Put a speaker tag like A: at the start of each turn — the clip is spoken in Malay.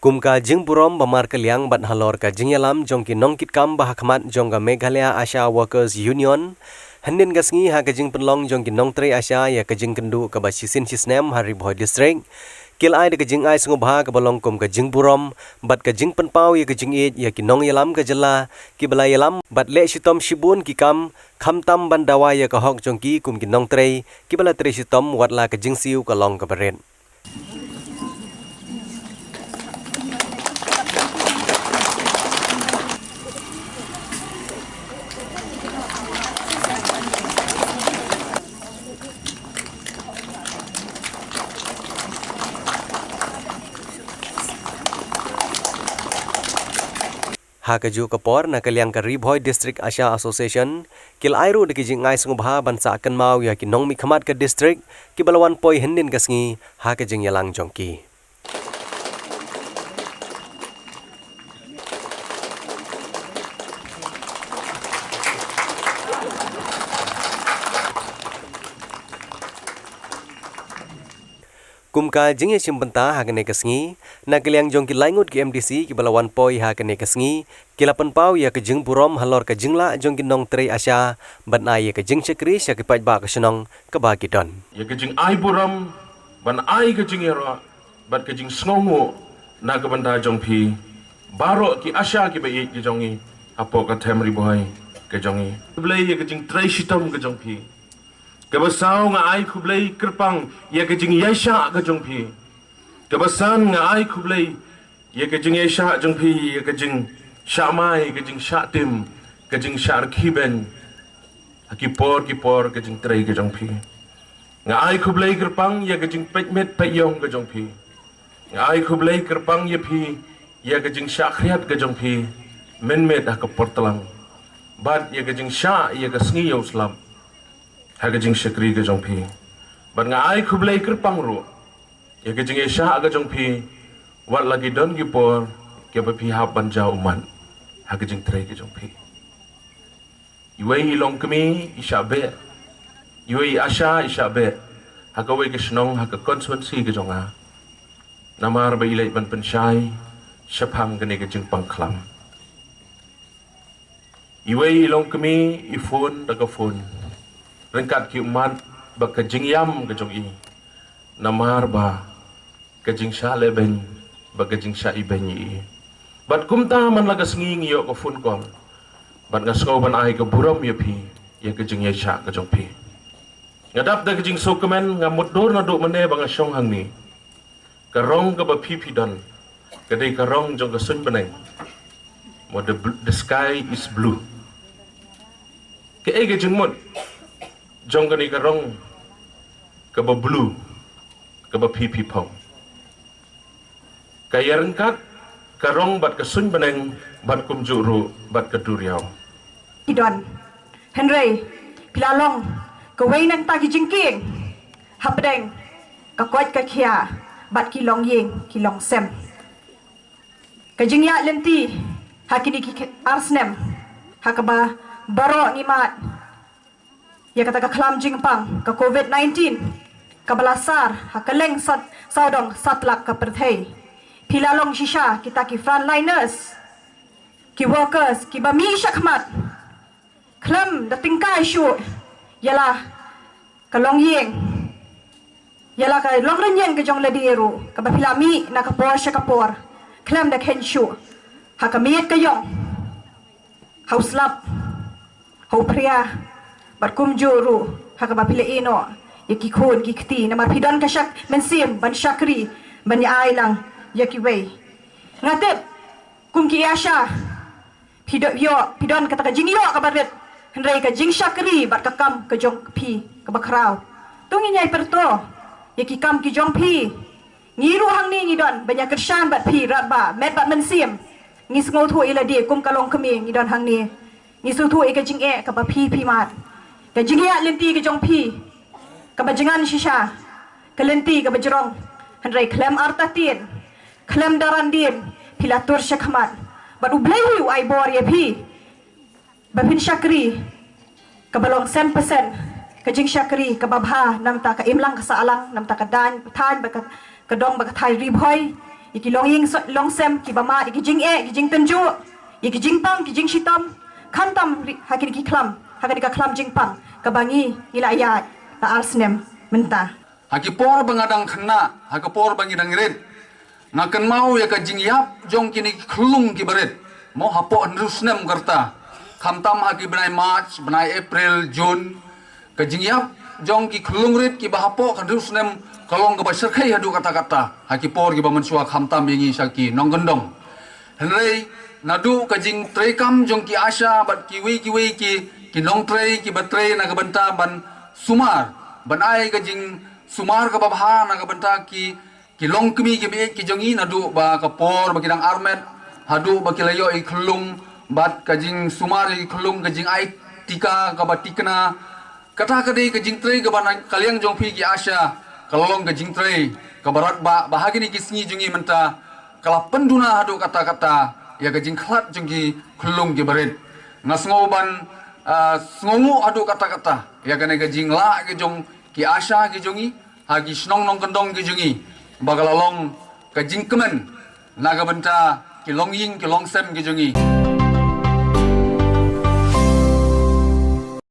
A: Kum ka jing burom bamar kaliang bat halor ka jing yalam jong ki nongkit kam bahakmat jong ka Meghalaya Asha Workers Union. Handin gasngi ha ka jing penlong jong ki nong tre Asha ya ka jing kendu ka basisin sisnem hari boy district. Kil ai de ka jing ai sungubha ka balong kum ka jing burom bat ka jing penpau ya ka jing it ya ki nong yalam ka jela ki bala yalam bat le shitom shibun ki kam tam bandawa ya ka hok jong ki kum ki nong tre ki bala tre shitom watla ka jing siu ka long ka baren. Hakaju kapor na kaliang ka Riboy District Asha Association kil airu de kijing ngai sungubha bansa kan mau ya ki nong mi khamat ka district ki balawan poi hendin gasngi hakajing yalang jongki. Kumka jingye simbenta hakane kasngi na kaliang jong ki laingut ki MDC ki balawan poi hakane kasngi kilapan pau ya ke jing burom halor ka jingla jong ki nong tre Asha ban ai ka jing chakri sya ki paj ba ka senong ka ba ki don
B: ya ke jing ai burom ban ai ka jing yero bat ke jing sngongu na ka banda jong phi baro ki Asha ki bai ki jongi apo ka them Riboy ke jongi blai ya ke jing tre shitom ka jong phi Kabasau nga ai kublay kerpang ya ke jing yasha ka jong phi. Kabasan nga ai kublay ya ke jing yasha jong phi ya ke jing shamai ke jing shatim ke jing shar khiben. Kipor ke jing trei ke jong phi. Nga ai kublay kerpang ya ke jing pekmet peyong ke jong phi. Nga ai kublay kerpang ya phi ya ke jing shakriat ke jong phi. Menmet ka portalang. Bad ya ke jing sha ya ke sngi yo slam. Haga jing shakri ga jong phi ban nga ai khublai kerpang ro ya ga jing esha ga jong phi wat lagi don gi por ke ba phi ha ban ja uman haga jing tre ga jong phi iwei long kemi ishabe iwei Asha ishabe haga wei ga snong haga constituency ga jong a namar ba ilai ban penshai shapang ga ne ga jing pangklam iwei long kemi ifon daga phone Rengkat ki umat baka jing yam ke jong i namar ba ke jing sha leben baka jing sha i ben i bat kumta man laga sngi yo ko phone call bat nga sko ban ai ke buram ye phi ye ke jing ye sha ke jong phi ngadap da ke jing so kemen nga mudor na do mane banga shong hang ni ka rong ka ba phi phi don ke dei ka rong jong ka sun banai mo the sky is blue ke e ke jing mot jong ka ni ka rong ka ba blue ka ba phi phi phong ka yarengkat ka rong bat ka sun baneng bat kum juru bat ka duriau
C: idon henry pilalong ka wei nang ta ki jingking hapdeng ka kwat ka khia bat ki long yeng ki long sem ka jingya lenti hakini ki arsnem hakaba baro ni mat ya kata ka klam jingpang ka COVID-19 ka balasar hakaleng saudong satlak ka perthei pilalong shisha kita ki frontliners ki workers ki bami shakmat klam da tingkai shu yala ka long yeng yala ka long renyeng ke jong ladiru ka bapilami na ka por shakapor klam da ken shu hakamiet ka yong hauslap hau priya Barkum juru hakaba pila ino yaki khon ki khti namar pidon ka shak mensim ban shakri ban ai lang yaki wei ngate kum ki Asha pidon kata ka jingyo ka baret hendrai ka jing shakri bat ka kam ka jong phi ka bakrau tungi nyai perto yaki kam ki jong phi ngiru hang ni ngidon banyak kersan bat phi rat ba met bat mensim ngis ngau thu ila di kum kalong kemi ngidon hang ni ngisu thu e ka jing e ka ba phi mat ka jingya lenti ka jong phi ka bajangan shisha ka lenti ka bajrong handrai klem artatin klem darandin pilatur shakmat badu blai ai bor ye phi babin shakri ka balong 100% ka jing shakri ka babha nam ta ka imlang ka saalang nam ta ka dan than ba ka dong ba ka thai Riboy iki long ying long sem ki bama iki jing ki jing tenju iki jing pang ki jing shitam khantam hakin ki klam hakin ka klam jing pang kabangi ila ya la arsnem menta
D: haki por bangadang khna haki por bangi dangret ngakan mau ya ka jing yap jong kini klung ki baret mo hapo andrusnem karta khamtam haki benai March benai April June ka jing yap jong ki klung rit ki bahapo andrusnem kalong ka basarkai hadu kata-kata haki por ki bamansua khamtam yengi saki nonggendong henrei nadu ka jing trekam jong ki asha bat ki wi ki nong trei ki batre na ka banta ban sumar ban ai ka jing sumar ka babha na ka banta ki long kemi ki be ki jongi nadu ba ka por ba kidang armet hadu ba ki layo i klung bat ka jing sumar i klung ka jing ai tika ka ba tikna kata ka dei ka jing trei ka ban kaliang jong phi ki asha kalong ka jing trei ka barat ba bahagi ni ki sngi jongi menta kala penduna hadu kata-kata ya ka jing khat jongi klung ki baret ngasngoban ngongu adu kata-kata ya kane ka jing la ke jong ki asha ki jongi hagi snong nong kendong ki jongi bagalalong ka jing kemen naga benta ki long ying ki long sem ki jongi